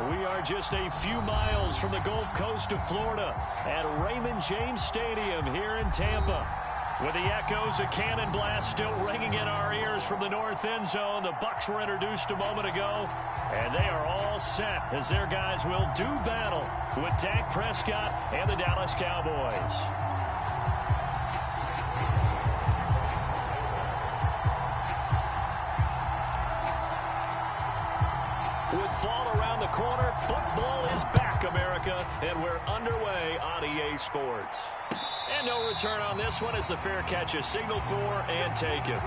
We are just a few miles from the Gulf Coast of Florida at Raymond James Stadium here in Tampa. With the echoes of cannon blast still ringing in our ears from the north end zone, the Bucs were introduced a moment ago, and they are all set as their guys will do battle with Dak Prescott and the Dallas Cowboys. With fall around the corner, football is back, America, and we're underway on EA Sports. And no return on this one as the fair catch is signaled for and taken.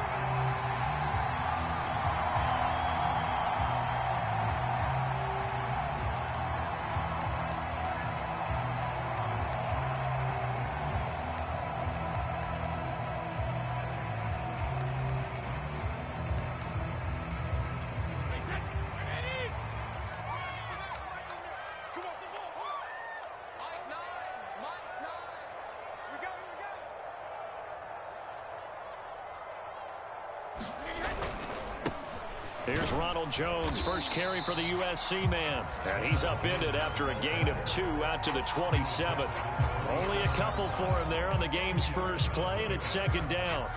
Here's Ronald Jones, first carry for the USC man. And he's upended after a gain of 2 out to the 27. Only a couple for him there on the game's first play, and it's second down.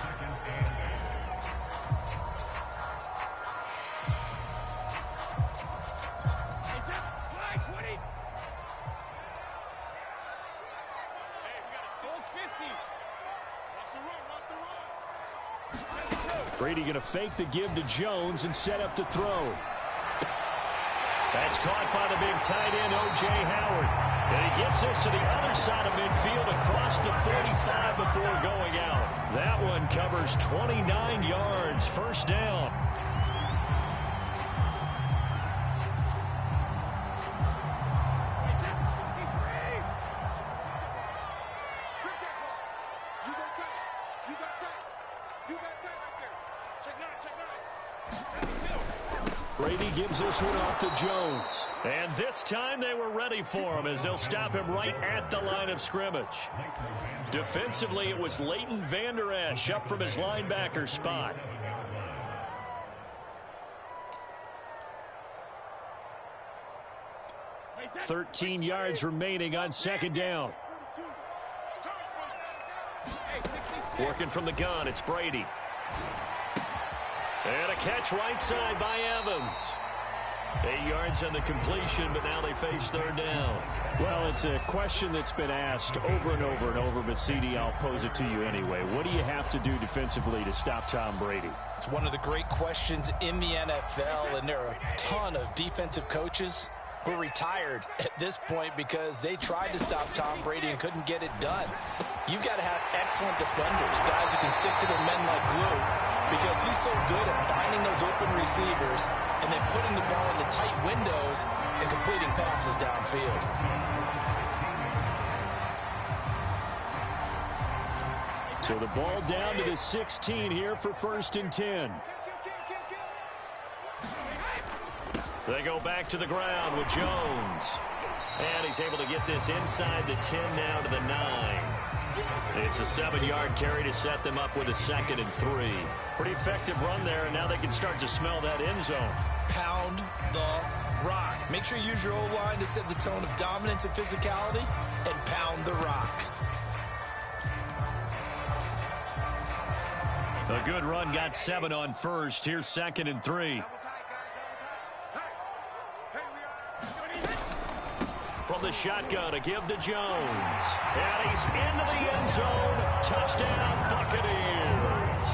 Brady going to fake the give to Jones and set up to throw. That's caught by the big tight end, O.J. Howard. And he gets this to the other side of midfield across the 45 before going out. That one covers 29 yards, first down. Brady gives this one off to Jones. And this time they were ready for him as they'll stop him right at the line of scrimmage. Defensively, it was Leighton Vander Esch up from his linebacker spot. "13 yards remaining on second down. Working from the gun, it's Brady. And a catch right side by Evans. 8 yards on the completion, but now they face third down. Well, it's a question that's been asked over and over and over, but CD, I'll pose it to you anyway. What do you have to do defensively to stop Tom Brady? It's one of the great questions in the NFL, and there are a ton of defensive coaches who are retired at this point because they tried to stop Tom Brady and couldn't get it done. You've got to have excellent defenders, guys who can stick to their men like glue, because he's so good at finding those open receivers and then putting the ball in the tight windows and completing passes downfield. So the ball down to the 16 here for 1st and 10. They go back to the ground with Jones. And he's able to get this inside the 10 now to the 9. It's a 7-yard carry to set them up with a 2nd and 3. Pretty effective run there, and now they can start to smell that end zone. Pound the rock. Make sure you use your O-line to set the tone of dominance and physicality, and pound the rock. A good run, got 7 on first. Here's 2nd and 3. From the shotgun, a give to Jones. And he's into the end zone. Touchdown, Buccaneers.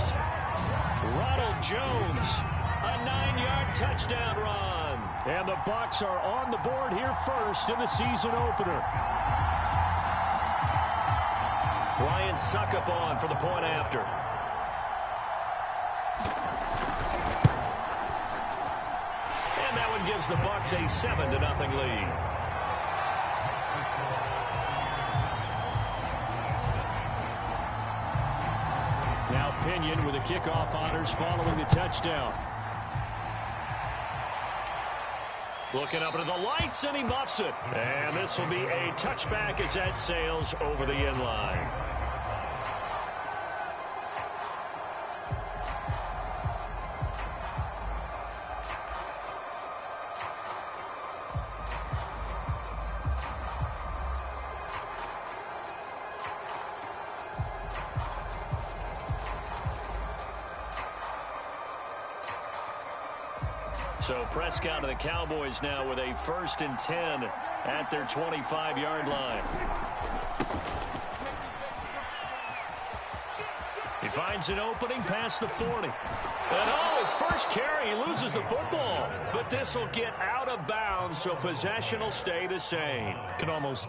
Ronald Jones, a 9-yard touchdown run. And the Bucs are on the board here first in the season opener. Ryan Suckup on for the point after. And that one gives the Bucs a 7-0 lead. Now Pinion with the kickoff honors following the touchdown. Looking up into the lights, and he muffs it. And this will be a touchback as that sails over the end line. So Prescott and the Cowboys now with a 1st and 10 at their 25-yard line. He finds an opening past the 40. And his first carry, he loses the football. But this will get out of bounds, so possession will stay the same. Can almost...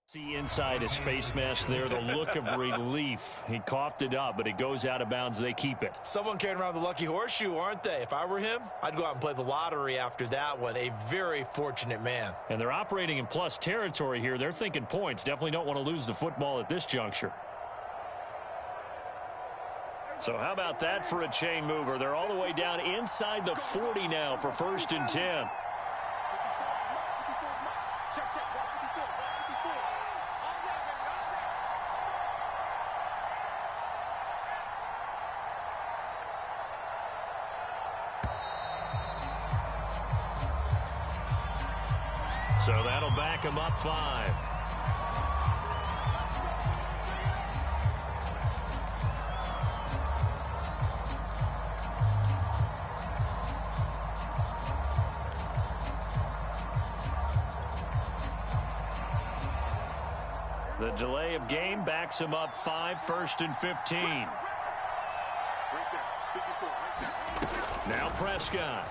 See inside his face mask there, the look of relief. He coughed it up, but it goes out of bounds. They keep it. Someone carrying around the lucky horseshoe, aren't they? If I were him, I'd go out and play the lottery after that one. A very fortunate man. And they're operating in plus territory here. They're thinking points. Definitely don't want to lose the football at this juncture. So how about that for a chain mover? They're all the way down inside the 40 now for 1st and 10. So that'll back him up 5. The delay of game backs him up 5, 1st and 15. Now Prescott.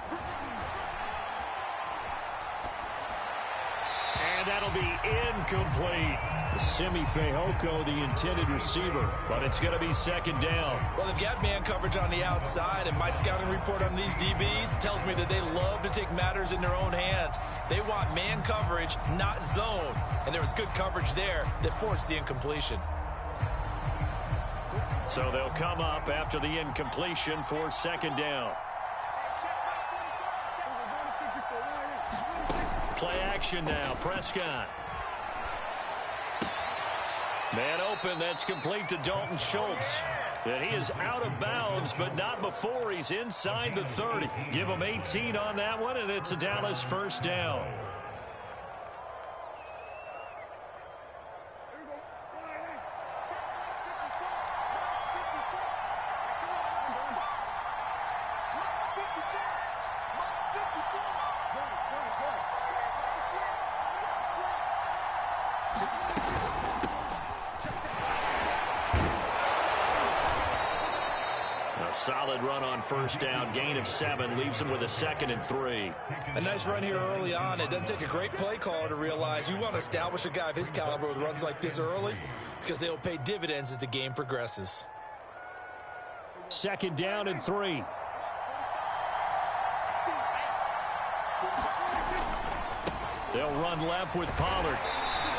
And that'll be incomplete. Simi Fehoko, the intended receiver, but it's going to be 2nd down. Well, they've got man coverage on the outside, and my scouting report on these DBs tells me that they love to take matters in their own hands. They want man coverage, not zone. And there was good coverage there that forced the incompletion. So they'll come up after the incompletion for 2nd down. Play action now, Prescott. Man open, that's complete to Dalton Schultz. And he is out of bounds, but not before he's inside the 30. Give him 18 on that one, and it's a Dallas 1st down. Solid run on 1st down. Gain of 7 leaves him with a 2nd and 3. A nice run here early on. It doesn't take a great play caller to realize you want to establish a guy of his caliber with runs like this early because they'll pay dividends as the game progresses. 2nd down and 3. They'll run left with Pollard.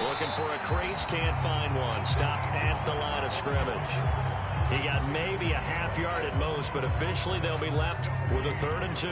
Looking for a crease, can't find one. Stopped at the line of scrimmage. He got maybe a half yard at most, but officially they'll be left with a 3rd and 2.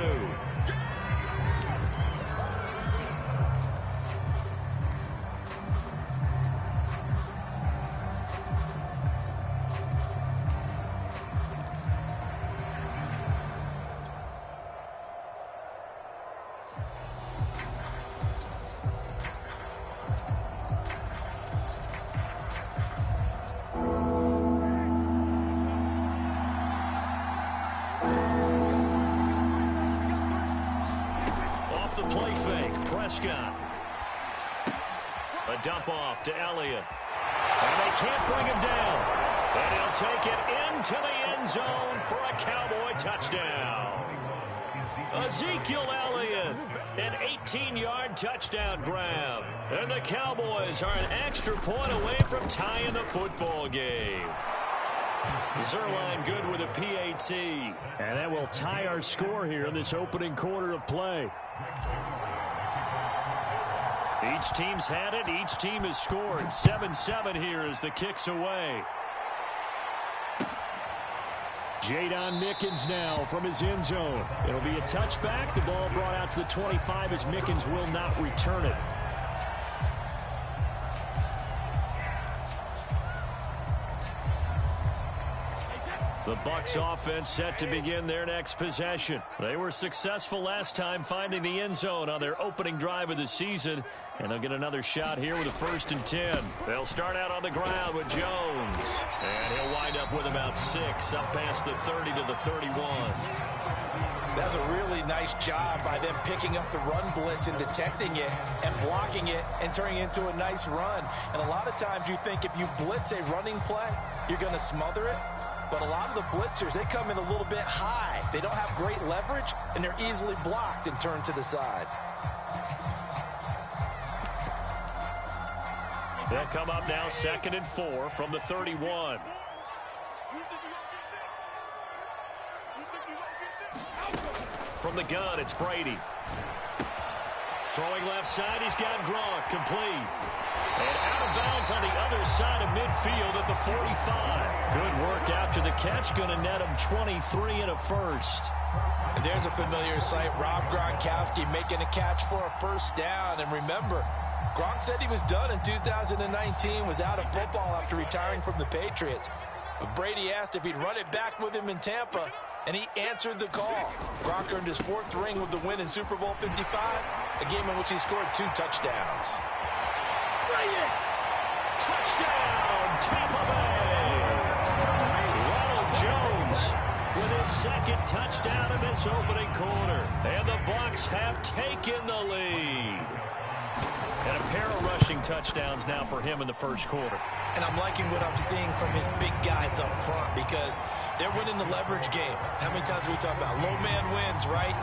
Play fake, Prescott. A dump off to Elliott. And they can't bring him down. And he'll take it into the end zone for a Cowboy touchdown. Ezekiel Elliott. in. An 18-yard touchdown grab. And the Cowboys are an extra point away from tying the football game. Zerline good with a PAT. And that will tie our score here in this opening quarter of play. Each team's had it. Each team has scored. 7-7 here as the kick's away. Jadon Mickens now from his end zone. It'll be a touchback. The ball brought out to the 25 as Mickens will not return it. The Bucs offense set to begin their next possession. They were successful last time finding the end zone on their opening drive of the season, and they'll get another shot here with a 1st and 10. They'll start out on the ground with Jones, and he'll wind up with about 6 up past the 30 to the 31. That's a really nice job by them picking up the run blitz and detecting it and blocking it and turning it into a nice run. And a lot of times you think if you blitz a running play, you're going to smother it. But a lot of the blitzers, they come in a little bit high. They don't have great leverage, and they're easily blocked and turned to the side. They'll come up now 2nd and 4 from the 31. From the gun, it's Brady. Throwing left side, he's got Gronk, complete. And out of bounds on the other side of midfield at the 45. Good work after the catch, going to net him 23 and a 1st. And there's a familiar sight, Rob Gronkowski making a catch for a 1st down. And remember, Gronk said he was done in 2019, was out of football after retiring from the Patriots. But Brady asked if he'd run it back with him in Tampa, and he answered the call. Gronk earned his 4th ring with the win in Super Bowl 55, a game in which he scored 2 touchdowns. Touchdown, Tampa Bay! Ronald Jones with his 2nd touchdown in this opening quarter. And the Bucs have taken the lead. And a pair of rushing touchdowns now for him in the 1st quarter. And I'm liking what I'm seeing from his big guys up front because they're winning the leverage game. How many times do we talk about low man wins, right?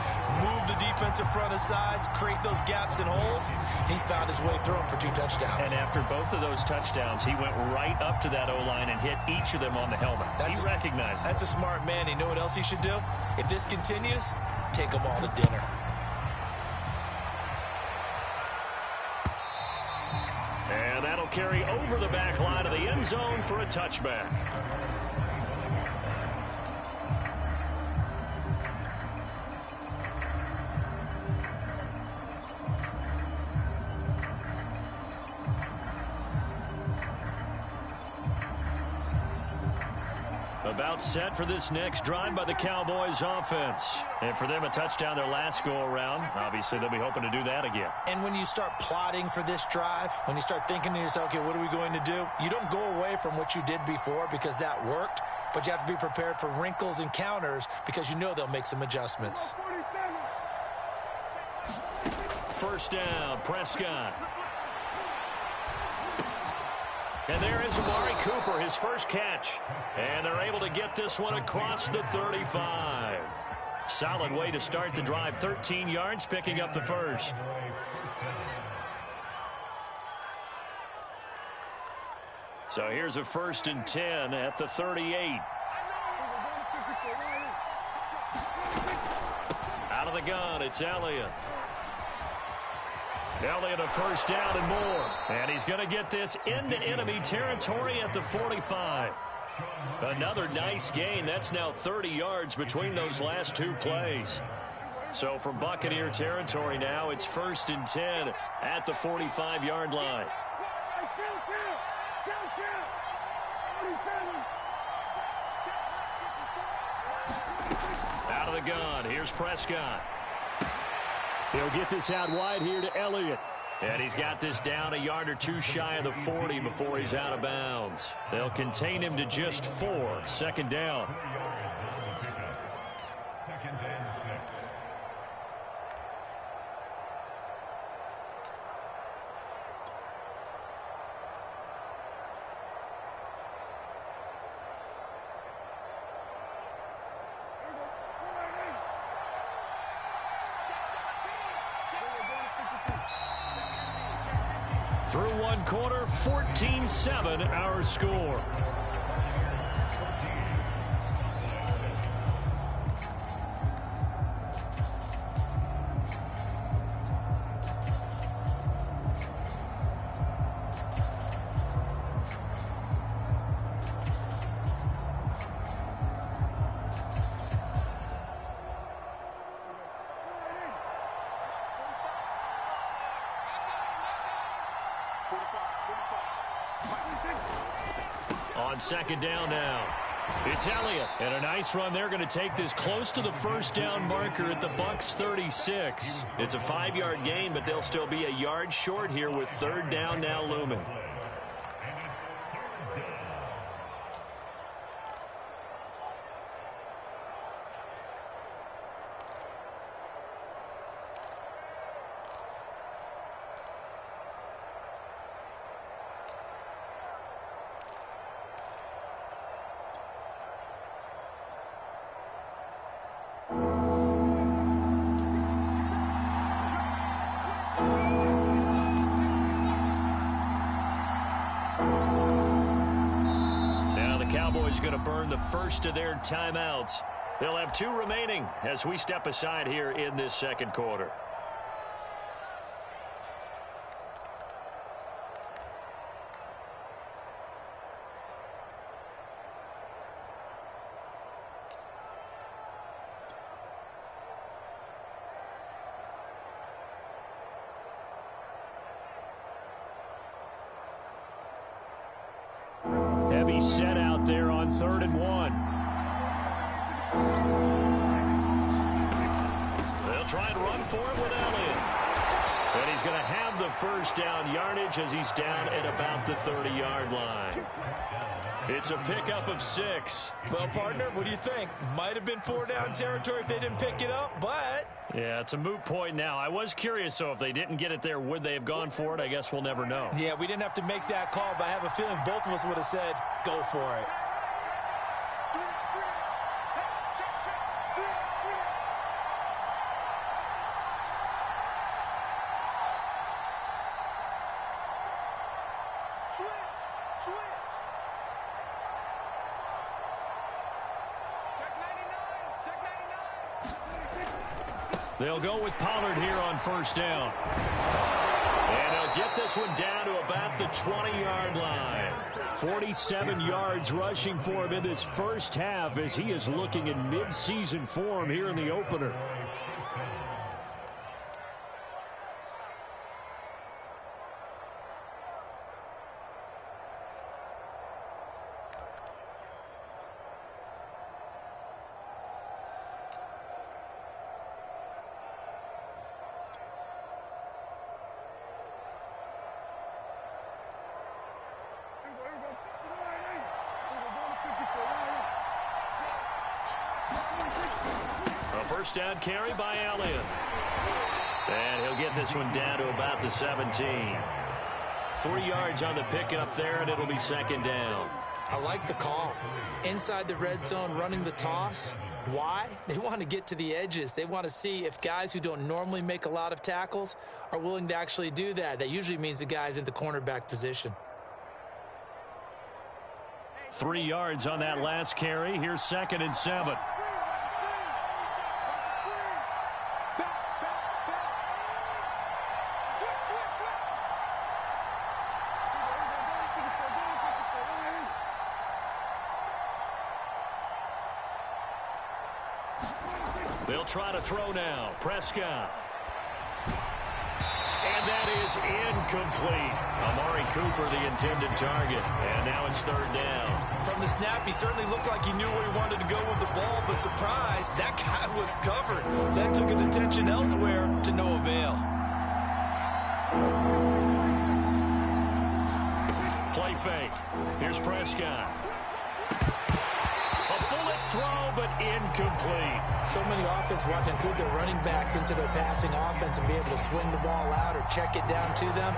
Move the defensive front aside, create those gaps and holes. He's found his way through them for 2 touchdowns. And after both of those touchdowns, he went right up to that O-line and hit each of them on the helmet. He recognized it. That's a smart man. You know what else he should do? If this continues, take them all to dinner. And that'll carry over the back line of the end zone for a touchback. About set for this next drive by the Cowboys offense. And for them, a touchdown their last go-around. Obviously, they'll be hoping to do that again. And when you start plotting for this drive, when you start thinking to yourself, okay, what are we going to do? You don't go away from what you did before because that worked, but you have to be prepared for wrinkles and counters because you know they'll make some adjustments. 1st down, Prescott. And there is Amari Cooper, his 1st catch. And they're able to get this one across the 35. Solid way to start the drive. 13 yards, picking up the 1st. So here's a 1st and 10 at the 38. Out of the gun, it's Elliott. Elliott a 1st down and more. And he's going to get this into enemy territory at the 45. Another nice gain. That's now 30 yards between those last 2 plays. So from Buccaneer territory now, it's 1st and 10 at the 45-yard line. Out of the gun. Here's Prescott. He'll get this out wide here to Elliott. And he's got this down a yard or 2 shy of the 40 before he's out of bounds. They'll contain him to just 4. 2nd down. Through one quarter, 14-7 our score. On second down now, it's Elliott. And a nice run there, going to take this close to the first down marker at the Bucs 36. It's a 5-yard gain, but they'll still be a yard short here with third down now looming. Cowboys going to burn the first of their timeouts. They'll have 2 remaining as we step aside here in this second quarter. Heavy set out there on 3rd and 1. They'll try and run for it with Elliott. And he's going to have the first down yardage as he's down at about the 30-yard line. It's a pickup of 6. Well, partner, what do you think? Might have been 4-down territory if they didn't pick it up, but... Yeah, it's a moot point now. I was curious, so if they didn't get it there, would they have gone for it? I guess we'll never know. Yeah, we didn't have to make that call, but I have a feeling both of us would have said, go for it. They'll go with Pollard here on first down. And he'll get this one down to about the 20-yard line. 47 yards rushing for him in this first half as he is looking in mid-season form here in the opener. First down carry by Elliott. And he'll get this one down to about the 17. 3 yards on the pickup there, and it'll be second down. I like the call. Inside the red zone, running the toss. Why? They want to get to the edges. They want to see if guys who don't normally make a lot of tackles are willing to actually do that. That usually means the guy's in the cornerback position. 3 yards on that last carry. Here's 2nd and 7. They'll try to throw now. Prescott. And that is incomplete. Amari Cooper, the intended target. And now it's 3rd down. From the snap, he certainly looked like he knew where he wanted to go with the ball, but surprise, that guy was covered. So that took his attention elsewhere to no avail. Play fake. Here's Prescott. Throw, but incomplete. So many offenses want to include their running backs into their passing offense and be able to swing the ball out or check it down to them.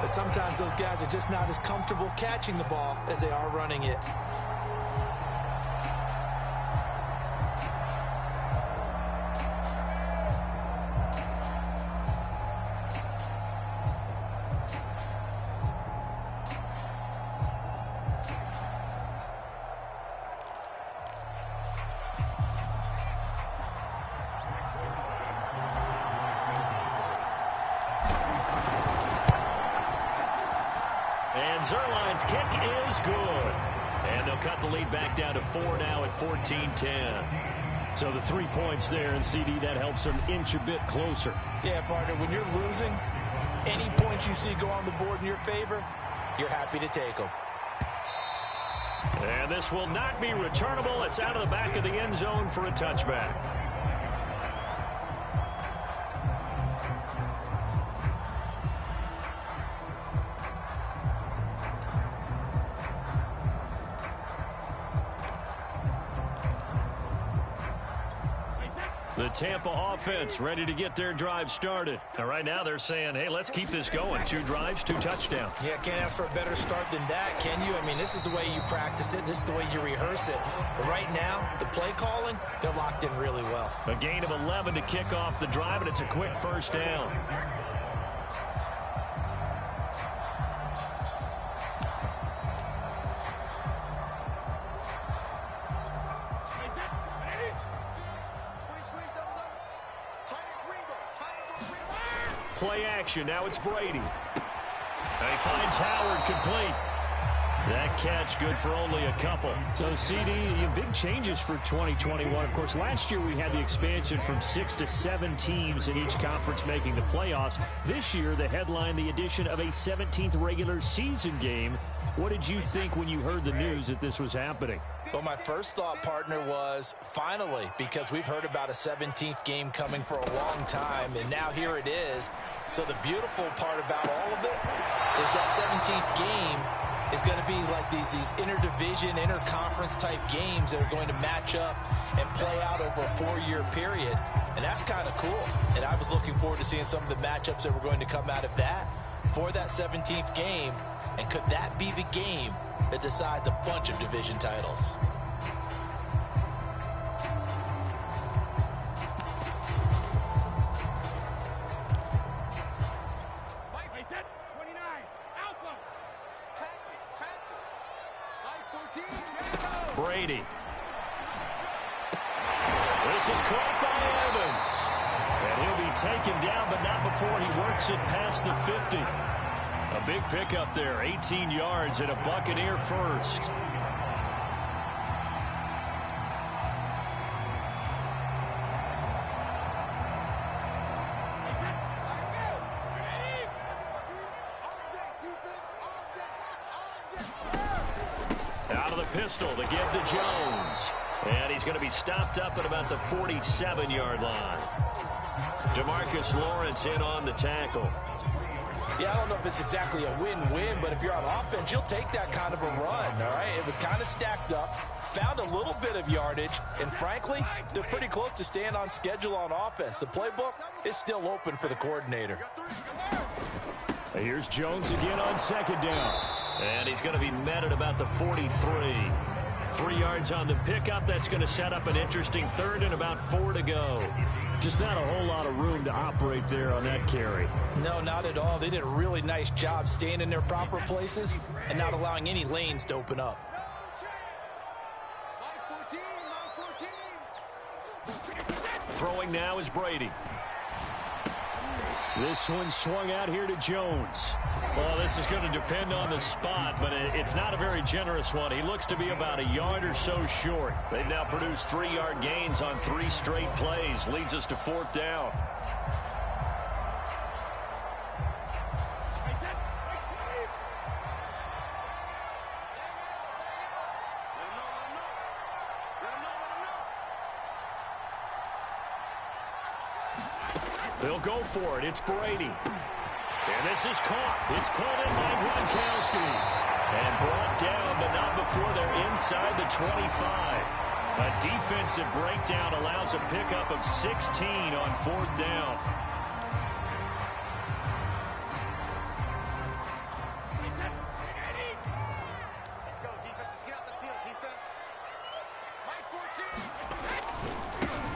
But sometimes those guys are just not as comfortable catching the ball as they are running it. And Zerline's kick is good. And they'll cut the lead back down to 4 now at 14-10. So the 3 points there, and CD, that helps them inch a bit closer. Yeah, partner, when you're losing, any points you see go on the board in your favor, you're happy to take them. And this will not be returnable. It's out of the back of the end zone for a touchback. The Tampa offense ready to get their drive started. And right now they're saying, hey, let's keep this going. 2 drives, 2 touchdowns. Yeah, can't ask for a better start than that, can you? I mean, this is the way you practice it. This is the way you rehearse it. But right now, the play calling, they're locked in really well. A gain of 11 to kick off the drive, and it's a quick first down. Play action. Now it's Brady. And he finds Howard complete. That catch good for only a couple. So, CD, big changes for 2021. Of course, last year we had the expansion from 6 to 7 teams in each conference making the playoffs. This year, the headline, the addition of a 17th regular season game. What did you think when you heard the news that this was happening? Well, my first thought, partner, was finally, because we've heard about a 17th game coming for a long time, and now here it is. So the beautiful part about all of it is that 17th game is going to be like these interdivision, interconference type games that are going to match up and play out over a 4-year period. And that's kind of cool. And I was looking forward to seeing some of the matchups that were going to come out of that for that 17th game. And could that be the game that decides a bunch of division titles? Brady. This is caught by Evans. And he'll be taken down, but not before he works it past the 50. A big pickup there, 18 yards and a Buccaneer first. Out of the pistol, the give to Jones. And he's going to be stopped up at about the 47-yard line. DeMarcus Lawrence in on the tackle. Yeah, I don't know if it's exactly a win-win, but if you're on offense, you'll take that kind of a run, all right? It was kind of stacked up, found a little bit of yardage, and frankly, they're pretty close to staying on schedule on offense. The playbook is still open for the coordinator. Here's Jones again on second down. And he's going to be met at about the 43. 3 yards on the pickup. That's going to set up an interesting third and about 4 to go. Just not a whole lot of room to operate there on that carry. No, not at all. They did a really nice job staying in their proper places and not allowing any lanes to open up. Throwing now is Brady. This one swung out here to Jones. Well, this is going to depend on the spot, but it's not a very generous one. He looks to be about a yard or so short. They've now produced 3-yard gains on 3 straight plays. Leads us to 4th down. They'll go for it. It's Brady. And this is caught. It's pulled in by Gronkowski. And brought down, but not before they're inside the 25. A defensive breakdown allows a pickup of 16 on 4th down. Let's go, defense. Let's get out the field, defense. Mike 14.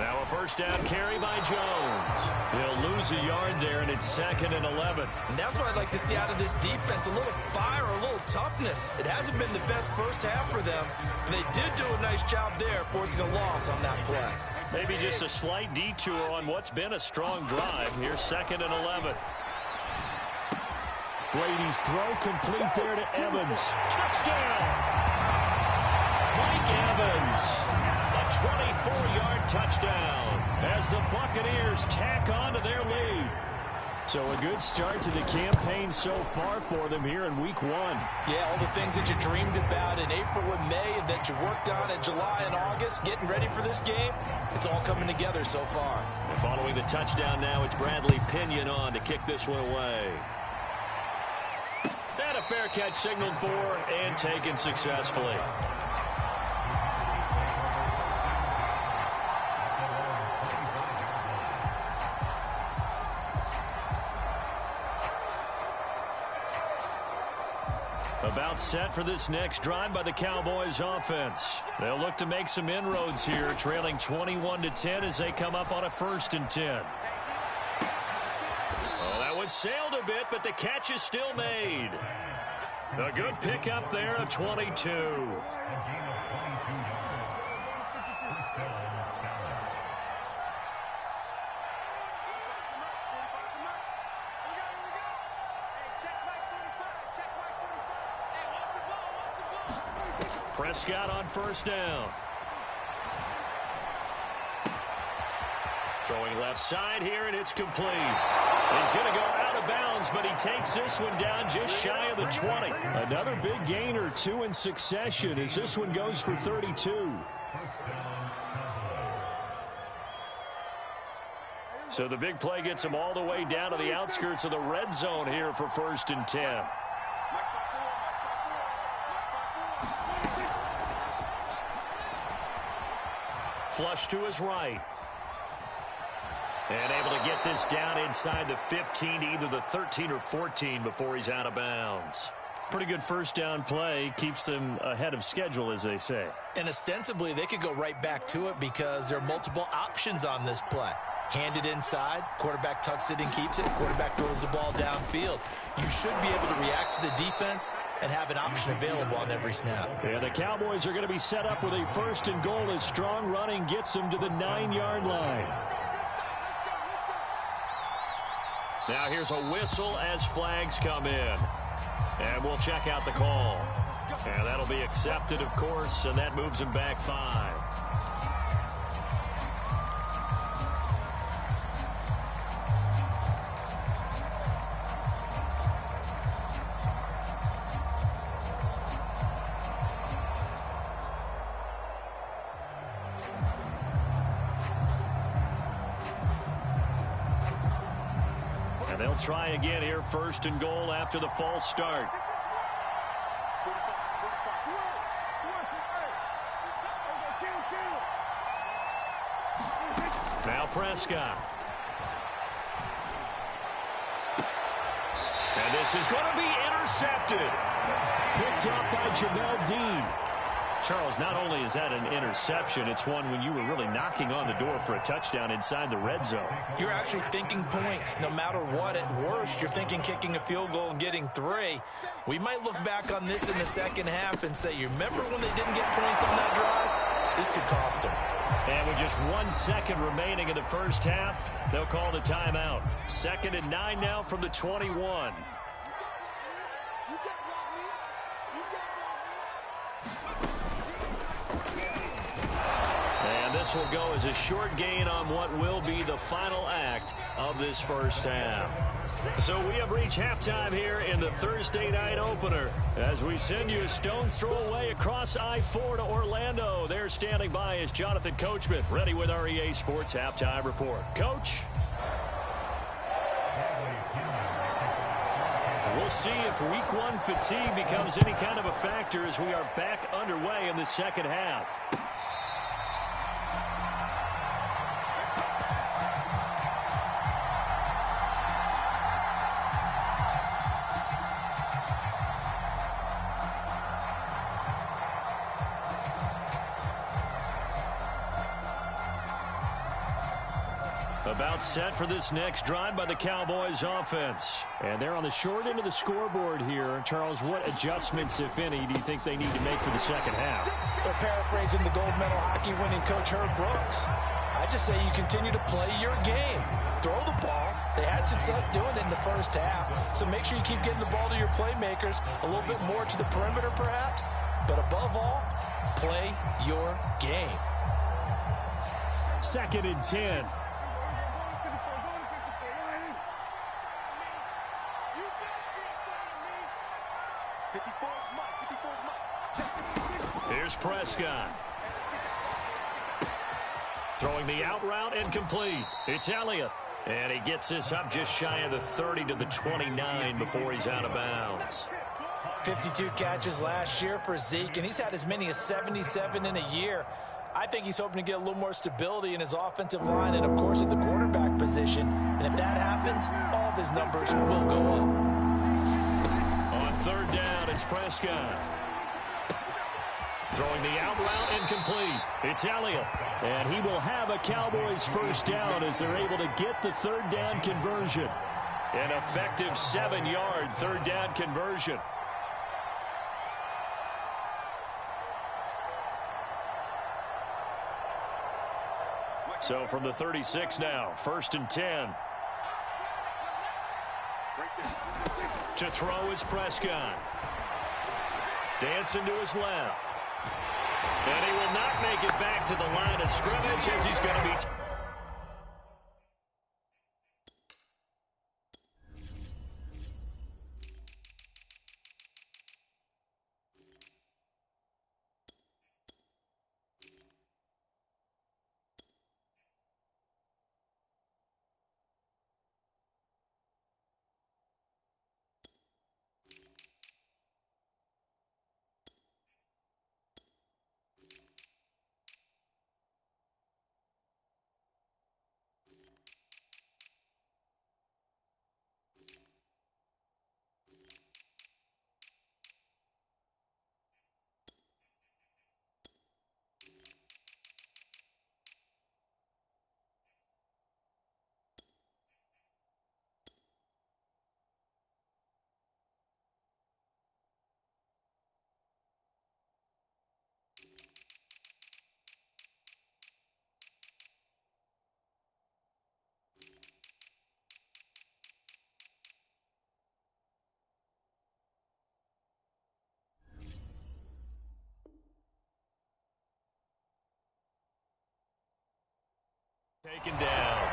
Now a first down carry by Jones. He'll lose a yard there, and it's 2nd and 11. And that's what I'd like to see out of this defense, a little fire, a little toughness. It hasn't been the best first half for them, but they did do a nice job there forcing a loss on that play. Maybe just a slight detour on what's been a strong drive. Here's 2nd and 11. Brady's throw complete there to Evans. Touchdown! Mike Evans. A 24-yard touchdown as the Buccaneers tack on to their lead. So a good start to the campaign so far for them here in Week 1. Yeah, all the things that you dreamed about in April and May and that you worked on in July and August, getting ready for this game, it's all coming together so far. Following the touchdown now, it's Bradley Pinion on to kick this one away. And a fair catch signaled for and taken successfully. About set for this next drive by the Cowboys offense. They'll look to make some inroads here, trailing 21-10 as they come up on a 1st and 10. Oh, that one sailed a bit, but the catch is still made. A good pickup there of 22. Prescott on 1st down. Throwing left side here, and it's complete. He's going to go out of bounds, but he takes this one down just shy of the 20. Another big gain or 2 in succession as this one goes for 32. So the big play gets him all the way down to the outskirts of the red zone here for 1st and 10. Flush to his right. And able to get this down inside the 15, either the 13 or 14 before he's out of bounds. Pretty good 1st down play. Keeps them ahead of schedule, as they say. And ostensibly, they could go right back to it because there are multiple options on this play. Hand it inside, quarterback tucks it and keeps it, quarterback throws the ball downfield. You should be able to react to the defense and have an option available on every snap. Yeah, the Cowboys are going to be set up with a 1st and goal as strong running gets them to the 9-yard line. Now here's a whistle as flags come in. And we'll check out the call. And that'll be accepted, of course, and that moves him back 5. They'll try again here, 1st and goal after the false start. Now Prescott. And this is going to be intercepted. Picked up by Jamel Dean. Charles, not only is that an interception, it's one when you were really knocking on the door for a touchdown inside the red zone. You're actually thinking points. No matter what, at worst, you're thinking kicking a field goal and getting 3. We might look back on this in the second half and say, you remember when they didn't get points on that drive? This could cost them. And with just 1 second remaining in the 1st half, they'll call the timeout. 2nd and 9 now from the 21. This will go as a short gain on what will be the final act of this 1st half. So we have reached halftime here in the Thursday night opener as we send you a stone's throw away across I-4 to Orlando. There standing by is Jonathan Coachman, ready with our EA Sports Halftime Report. Coach? We'll see if Week 1 fatigue becomes any kind of a factor as we are back underway in the 2nd half. About set for this next drive by the Cowboys offense. And they're on the short end of the scoreboard here. Charles, what adjustments, if any, do you think they need to make for the second half? Well, paraphrasing the gold medal hockey winning coach Herb Brooks, I just say you continue to play your game. Throw the ball. They had success doing it in the first half. So make sure you keep getting the ball to your playmakers, a little bit more to the perimeter perhaps. But above all, play your game. 2nd and 10. Here's Prescott. Throwing the out route and complete. It's Elliott. And he gets this up just shy of the 30 to the 29 before he's out of bounds. 52 catches last year for Zeke, and he's had as many as 77 in a year. I think he's hoping to get a little more stability in his offensive line and, of course, at the quarterback position. And if that happens, all of his numbers will go up. On 3rd down, it's Prescott. Throwing the out route and complete. It's Elliott. And he will have a Cowboys first down as they're able to get the 3rd down conversion. An effective 7-yard 3rd down conversion. So from the 36 now, 1st and 10. To throw is Prescott. Dancing to his left. And he will not make it back to the line of scrimmage as he's going to be... Taken down.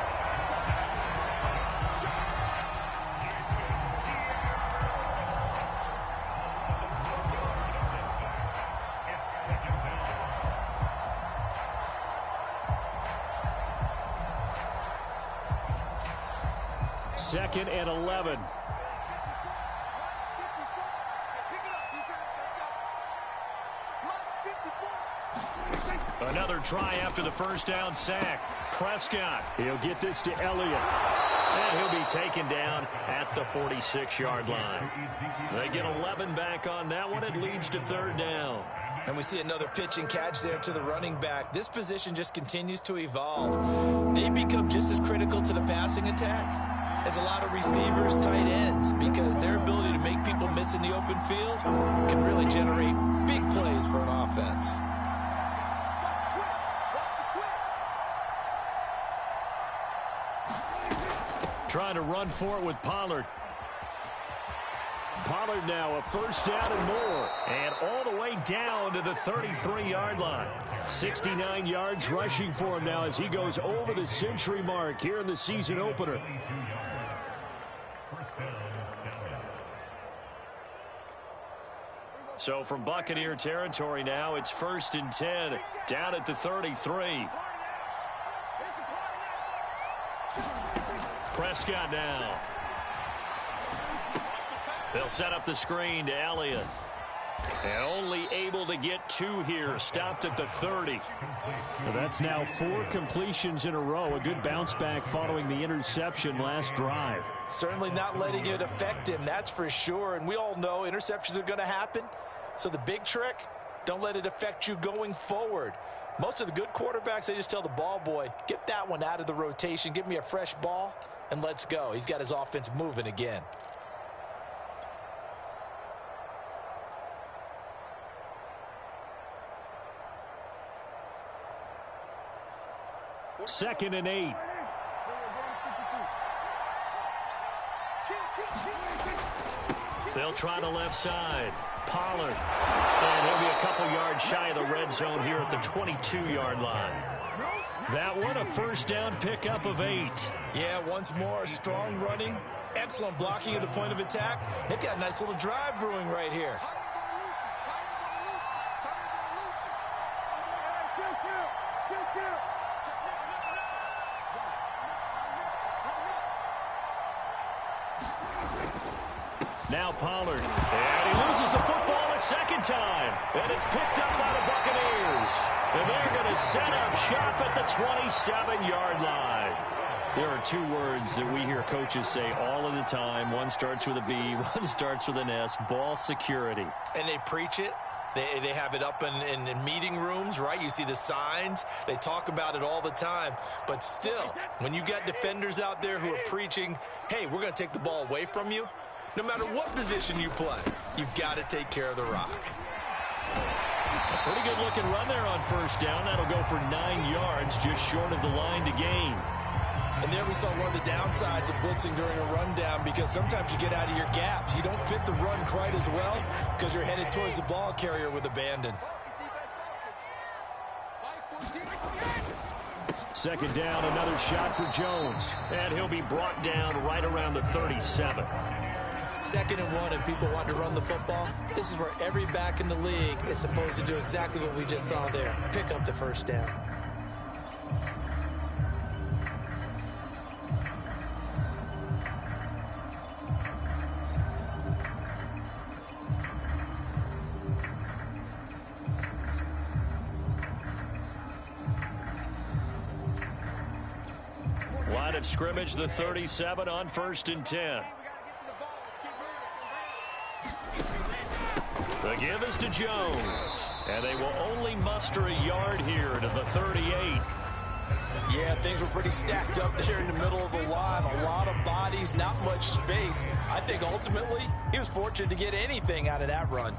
Second and 11. Another try after the first down sack. Prescott. He'll get this to Elliott. And he'll be taken down at the 46-yard line. They get 11 back on that one. It leads to 3rd down. And we see another pitch and catch there to the running back. This position just continues to evolve. They become just as critical to the passing attack as a lot of receivers, tight ends, because their ability to make people miss in the open field can really generate big plays for an offense. Trying to run for it with Pollard. Pollard now a first down and more. And all the way down to the 33-yard line. 69 yards rushing for him now as he goes over the century mark here in the season opener. So from Buccaneer territory now, it's 1st and 10 down at the 33. Prescott now. They'll set up the screen to Elliott. And only able to get 2 here. Stopped at the 30. Well, that's now 4 completions in a row. A good bounce back following the interception last drive. Certainly not letting it affect him, that's for sure. And we all know interceptions are going to happen. So the big trick, don't let it affect you going forward. Most of the good quarterbacks, they just tell the ball boy, get that one out of the rotation, give me a fresh ball, and let's go. He's got his offense moving again. Second and 8. They'll try the left side. Pollard. And he'll be a couple yards shy of the red zone here at the 22-yard line. That one, a first down pickup of 8. Yeah, once more, strong running, excellent blocking at the point of attack. They've got a nice little drive brewing right here. Now Pollard. And he loses the football a second time. And it's picked up by the Buccaneers. And they're going to set up shop at the 27-yard line. There are two words that we hear coaches say all of the time. One starts with a B, one starts with an S. Ball security. And they preach it. They have it up in meeting rooms, right? You see the signs. They talk about it all the time. But still, when you got defenders out there who are preaching, hey, we're going to take the ball away from you, no matter what position you play, you've got to take care of the rock. A pretty good looking run there on first down. That'll go for 9 yards, just short of the line to gain. And there we saw one of the downsides of blitzing during a rundown, because sometimes you get out of your gaps. You don't fit the run quite as well because you're headed towards the ball carrier with abandon. Second down, another shot for Jones. And he'll be brought down right around the 37. 2nd and 1, and people want to run the football. This is where every back in the league is supposed to do exactly what we just saw there. Pick up the first down. Line of scrimmage, the 37 on 1st and 10. The give is to Jones. And they will only muster a yard here to the 38. Yeah, things were pretty stacked up there in the middle of the line. A lot of bodies, not much space. I think ultimately he was fortunate to get anything out of that run.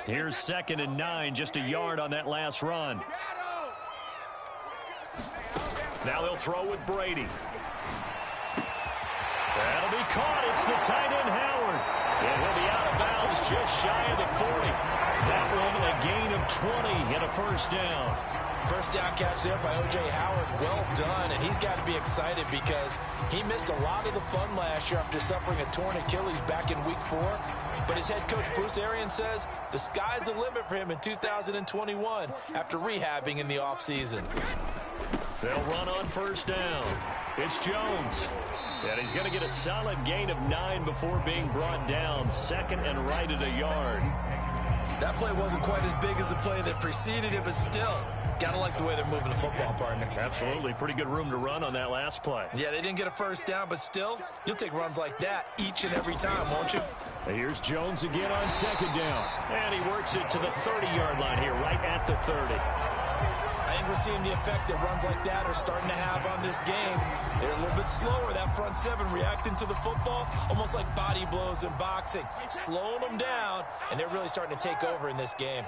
Here's 2nd and 9, just a yard on that last run. Now they'll throw with Brady. That'll be caught. It's the tight end, Howard. And he'll be out of bounds just shy of the 40. That one a gain of 20 and a first down. First down catch there by O.J. Howard. Well done, and he's got to be excited because he missed a lot of the fun last year after suffering a torn Achilles back in Week 4. But his head coach, Bruce Arians, says the sky's the limit for him in 2021 after rehabbing in the offseason. They'll run on first down. It's Jones. And he's going to get a solid gain of 9 before being brought down. 2nd and right at a yard. That play wasn't quite as big as the play that preceded it, but still, gotta like the way they're moving the football, partner. Absolutely. Pretty good room to run on that last play. Yeah, they didn't get a first down, but still, you'll take runs like that each and every time, won't you? And here's Jones again on 2nd down. And he works it to the 30-yard line here, right at the 30. I think we're seeing the effect that runs like that are starting to have on this game. They're a little bit slower, that front seven, reacting to the football, almost like body blows in boxing, slowing them down, and they're really starting to take over in this game.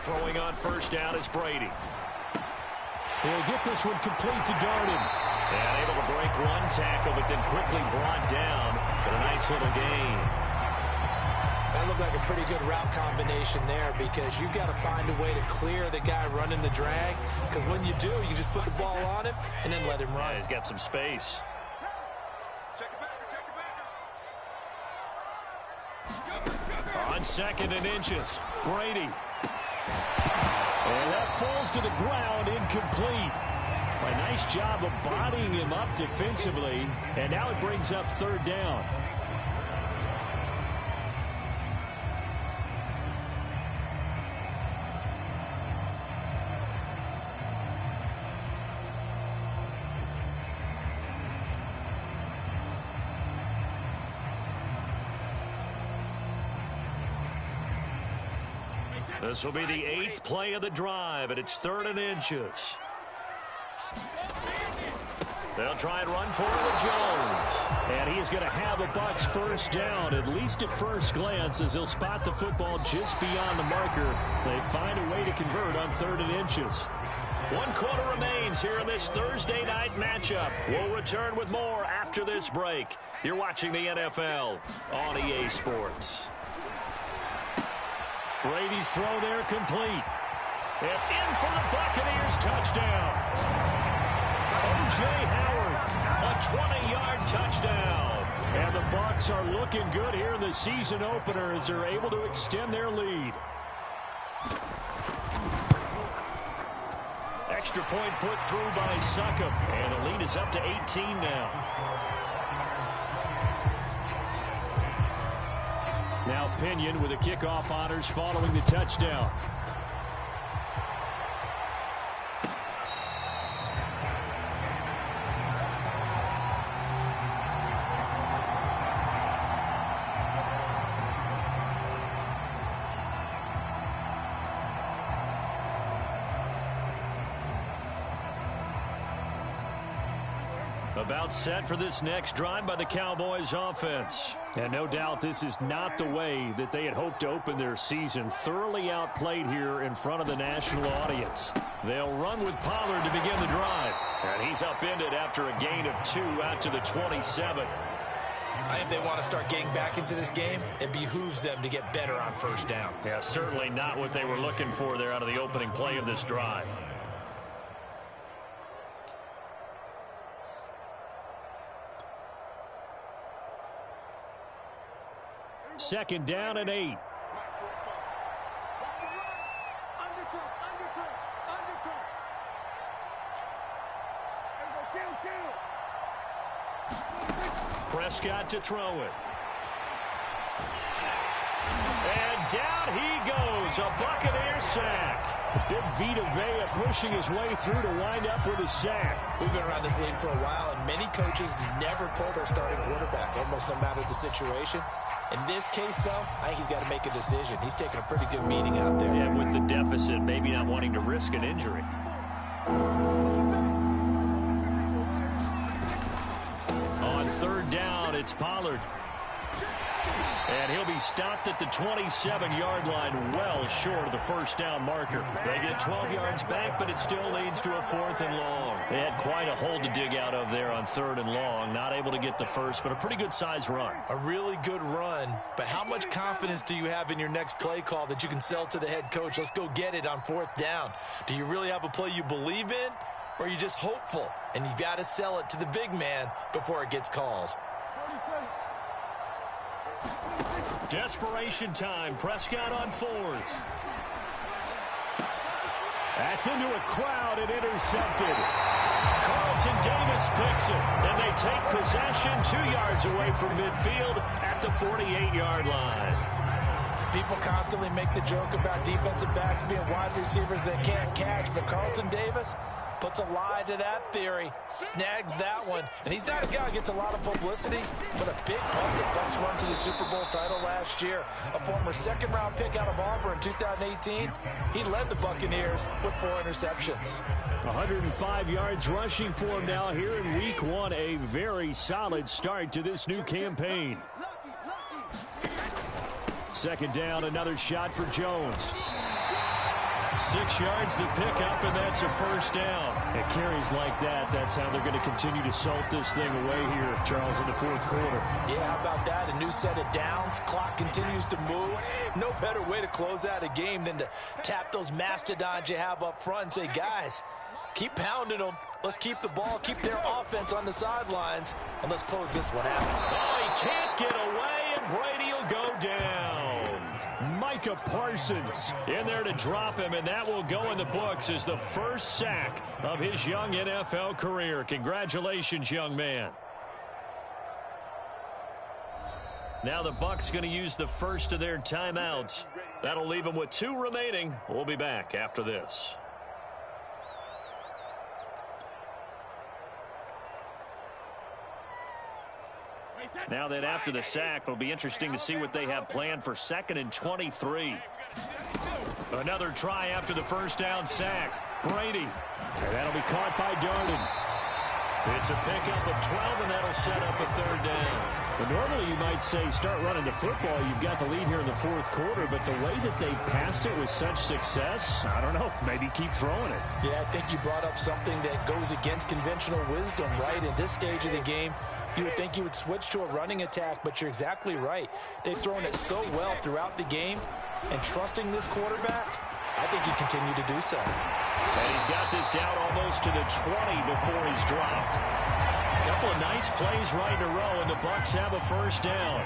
Throwing on first down is Brady. He'll get this one complete to Darden. And able to break one tackle, but then quickly brought down. But a nice little gain. That looked like a pretty good route combination there, because you've got to find a way to clear the guy running the drag, because when you do, you just put the ball on him and then let him run. Yeah, he's got some space. On 2nd and inches, Brady. And that falls to the ground, incomplete. A nice job of bodying him up defensively, and now it brings up 3rd down. This will be the 8th play of the drive, and it's 3rd and inches. They'll try and run for it with Jones. And he's going to have a Bucs first down, at least at first glance, as he'll spot the football just beyond the marker. They find a way to convert on 3rd and inches. 1 quarter remains here in this Thursday night matchup. We'll return with more after this break. You're watching the NFL on EA Sports. Brady's throw there complete. And in for the Buccaneers touchdown. O.J. Howard, a 20-yard touchdown. And the Bucs are looking good here in the season opener as they're able to extend their lead. Extra point put through by Succop. And the lead is up to 18 now. Now Pinion with the kickoff honors following the touchdown. About set for this next drive by the Cowboys offense. And no doubt this is not the way that they had hoped to open their season. Thoroughly outplayed here in front of the national audience. They'll run with Pollard to begin the drive. And he's upended after a gain of 2 out to the 27. I think they want to start getting back into this game. It behooves them to get better on first down. Yeah, certainly not what they were looking for there out of the opening play of this drive. Second down and 8. Prescott to throw it. And down he goes. A Buccaneer sack. Big Vita Vea pushing his way through to wind up with a sack. We've been around this league for a while, and many coaches never pull their starting quarterback, almost no matter the situation. In this case, though, I think he's got to make a decision. He's taking a pretty good beating out there. Yeah, with the deficit, maybe not wanting to risk an injury. On 3rd down, it's Pollard. And he'll be stopped at the 27-yard line, well short of the first down marker. They get 12 yards back, but it still leads to a 4th and long. They had quite a hole to dig out of there on 3rd and long. Not able to get the first, but a pretty good-sized run. A really good run, but how much confidence do you have in your next play call that you can sell to the head coach? Let's go get it on 4th down. Do you really have a play you believe in, or are you just hopeful? And you got to sell it to the big man before it gets called. Desperation time. Prescott on 4th. That's into a crowd and intercepted. Carlton Davis picks it, and they take possession 2 yards away from midfield at the 48-yard line. People constantly make the joke about defensive backs being wide receivers that can't catch, but Carlton Davis puts a lie to that theory, snags that one, and he's not a guy who gets a lot of publicity, but a big part of the Bucs run to the Super Bowl title last year. A former 2nd-round pick out of Auburn in 2018, he led the Buccaneers with 4 interceptions. 105 yards rushing for him now here in Week 1. A very solid start to this new campaign. 2nd down, another shot for Jones. 6 yards the pickup, and that's a first down. It carries like that. That's how they're going to continue to salt this thing away here, Charles, in the 4th quarter. Yeah, how about that? A new set of downs. Clock continues to move. No better way to close out a game than to tap those mastodons you have up front and say, guys, keep pounding them. Let's keep the ball, keep their offense on the sidelines, and let's close this one out. Oh, he can't get away, and Brady will go down. Micah Parsons in there to drop him, and that will go in the books as the first sack of his young NFL career. Congratulations, young man. Now the Bucs going to use the first of their timeouts. That'll leave them with 2 remaining. We'll be back after this. Now that after the sack, it'll be interesting to see what they have planned for 2nd and 23. Another try after the first down sack. Brady. And that'll be caught by Darden. It's a pickup of 12, and that'll set up a third down. But normally you might say start running the football. You've got the lead here in the fourth quarter, but the way that they passed it with such success, I don't know, maybe keep throwing it. Yeah, I think you brought up something that goes against conventional wisdom, right? In this stage of the game, you would think you would switch to a running attack, but you're exactly right. They've thrown it so well throughout the game, and trusting this quarterback, I think he continued to do so. And he's got this down almost to the 20 before he's dropped. A couple of nice plays right in a row, and the Bucs have a first down.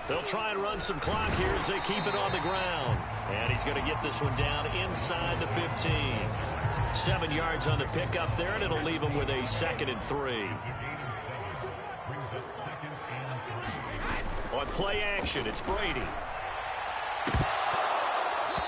They'll try and run some clock here as they keep it on the ground. And he's going to get this one down inside the 15. 7 yards on the pickup there, and it'll leave him with a 2nd and 3. On play action, it's Brady.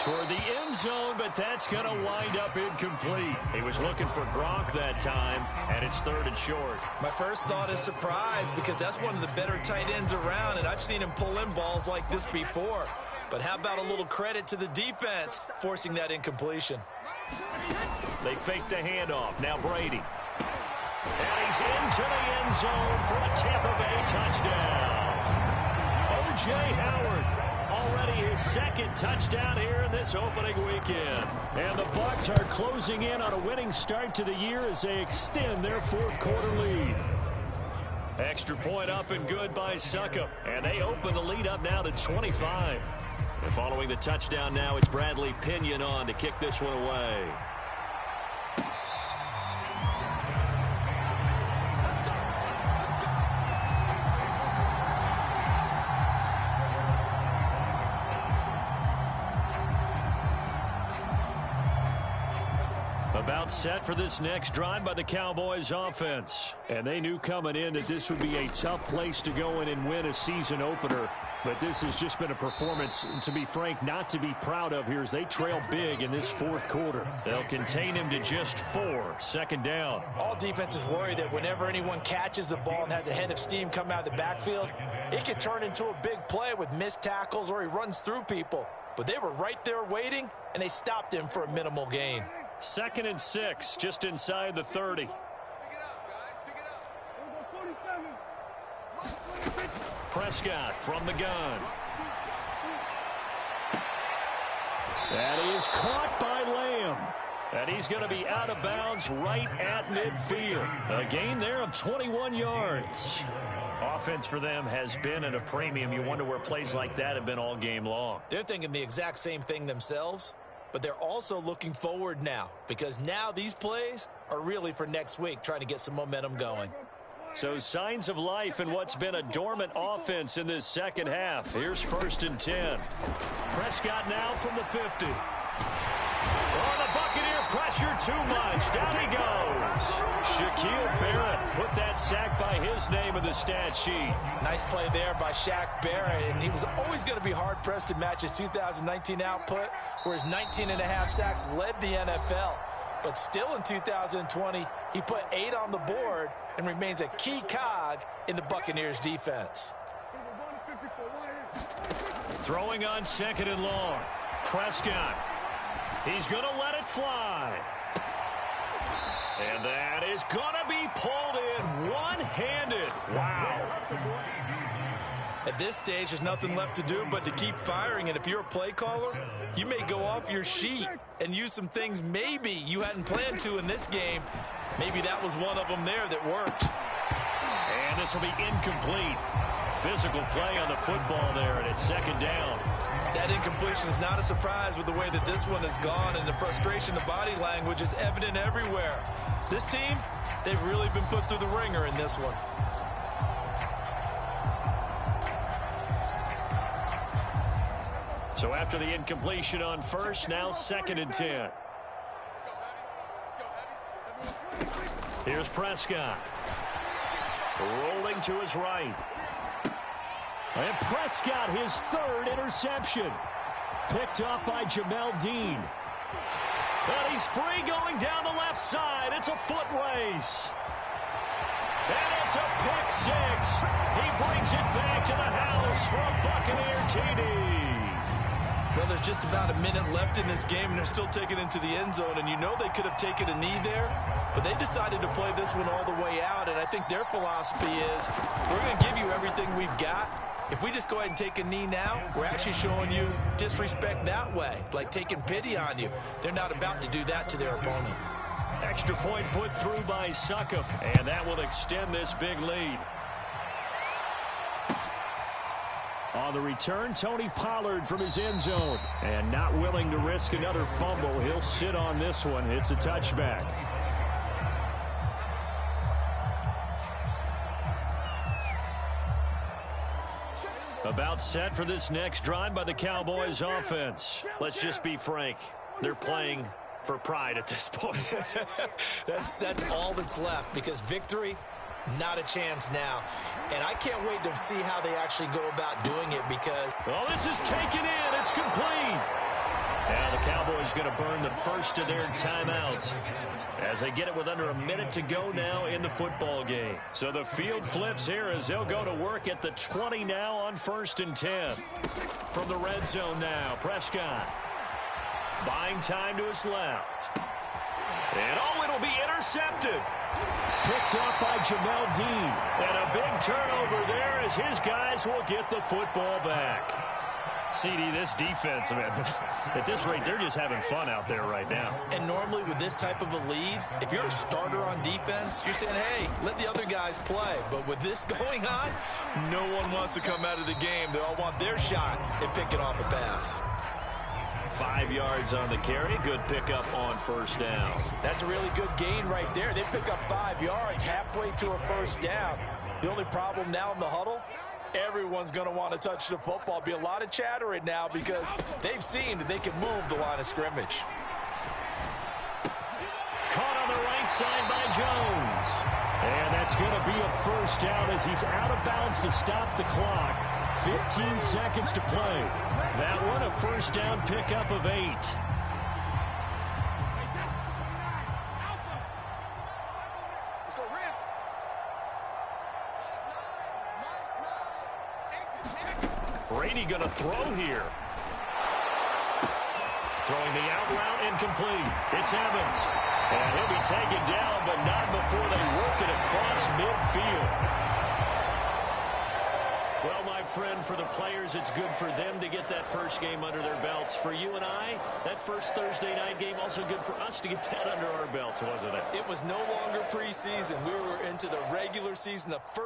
Toward the end zone, but that's going to wind up incomplete. He was looking for Gronk that time, and it's 3rd and short. My first thought is surprise, because that's one of the better tight ends around, and I've seen him pull in balls like this before. But how about a little credit to the defense forcing that incompletion? They fake the handoff. Now Brady. And he's into the end zone for a Tampa Bay touchdown. O.J. Howard. Already his 2nd touchdown here in this opening weekend. And the Bucs are closing in on a winning start to the year as they extend their fourth quarter lead. Extra point up and good by Succop. And they open the lead up now to 25. And following the touchdown now, it's Bradley Pinion on to kick this one away. About set for this next drive by the Cowboys offense. And they knew coming in that this would be a tough place to go in and win a season opener. But this has just been a performance, to be frank, not to be proud of here as they trail big in this fourth quarter. They'll contain him to just 4. 2nd down. All defenses worry that whenever anyone catches the ball and has a head of steam come out of the backfield, it could turn into a big play with missed tackles or he runs through people. But they were right there waiting, and they stopped him for a minimal gain. 2nd and 6, just inside the 30. Pick it up, guys. Pick it up. Prescott from the gun. That is caught by Lamb. And he's going to be out of bounds right at midfield. A gain there of 21 yards. Offense for them has been at a premium. You wonder where plays like that have been all game long. They're thinking the exact same thing themselves, but they're also looking forward now, because now these plays are really for next week, trying to get some momentum going. So signs of life in what's been a dormant offense in this second half. Here's 1st and 10. Prescott now from the 50. Oh, the Buccaneer pressure too much. Down he goes. Shaquille Barrett put that sack by his name in the stat sheet. Nice play there by Shaq Barrett, and he was always going to be hard-pressed to match his 2019 output, where his 19.5 sacks led the NFL. But still in 2020, he put 8 on the board and remains a key cog in the Buccaneers defense. Throwing on 2nd and long. Prescott. He's going to let it fly. And that is going to be pulled in one-handed. Wow. At this stage, there's nothing left to do but to keep firing. And if you're a play caller, you may go off your sheet and use some things maybe you hadn't planned to in this game. Maybe that was one of them there that worked. And this will be incomplete. Physical play on the football there, and it's 2nd down. That incompletion is not a surprise with the way that this one has gone, and the frustration, the body language is evident everywhere. This team, they've really been put through the ringer in this one. So after the incompletion on 1st, now 2nd and 10. Here's Prescott. Rolling to his right. And Prescott, his 3rd interception. Picked off by Jamel Dean. And he's free going down the left side. It's a foot race. And it's It's a pick six. He brings it back to the house for a Buccaneer TD. Well, there's just about a minute left in this game, and they're still taking it into the end zone. And you know they could have taken a knee there, but they decided to play this one all the way out. And I think their philosophy is, we're going to give you everything we've got. If we just go ahead and take a knee now, we're actually showing you disrespect that way, like taking pity on you. They're not about to do that to their opponent. Extra point put through by Succop, and that will extend this big lead. On the return, Tony Pollard from his end zone. And not willing to risk another fumble. He'll sit on this one. It's a touchback. About set for this next drive by the Cowboys offense. Let's just be frank. They're playing for pride at this point. That's all that's left, because victory, not a chance now. And I can't wait to see how they actually go about doing it, because... Well, this is taken in. It's complete. Now the Cowboys going to burn the first of their timeouts as they get it with under a minute to go now in the football game. So the field flips here as they'll go to work at the 20 now on 1st and 10. From the red zone now, Prescott. Buying time to his left. And it'll be intercepted. Picked up by Jamel Dean. And a big turnover there as his guys will get the football back. CD, this defense, man, at this rate, they're just having fun out there right now. And normally with this type of a lead, if you're a starter on defense, you're saying, hey, let the other guys play. But with this going on, no one wants to come out of the game. They all want their shot at picking off a pass. 5 yards on the carry. Good pickup on first down. That's a really good gain right there. They pick up 5 yards halfway to a first down. The only problem now in the huddle, everyone's going to want to touch the football. Be a lot of chattering now because they've seen that they can move the line of scrimmage. Caught on the right side by Jones. And that's going to be a first down as he's out of bounds to stop the clock. 15 seconds to play. That one a first down pickup of 8. Brady going to throw here. Throwing the out route incomplete. It's Evans. And he'll be taken down, but not before they work it across midfield. Well, my friend, for the players, it's good for them to get that first game under their belts. For you and I, that first Thursday night game, also good for us to get that under our belts, wasn't it? It was no longer preseason. We were into the regular season, the first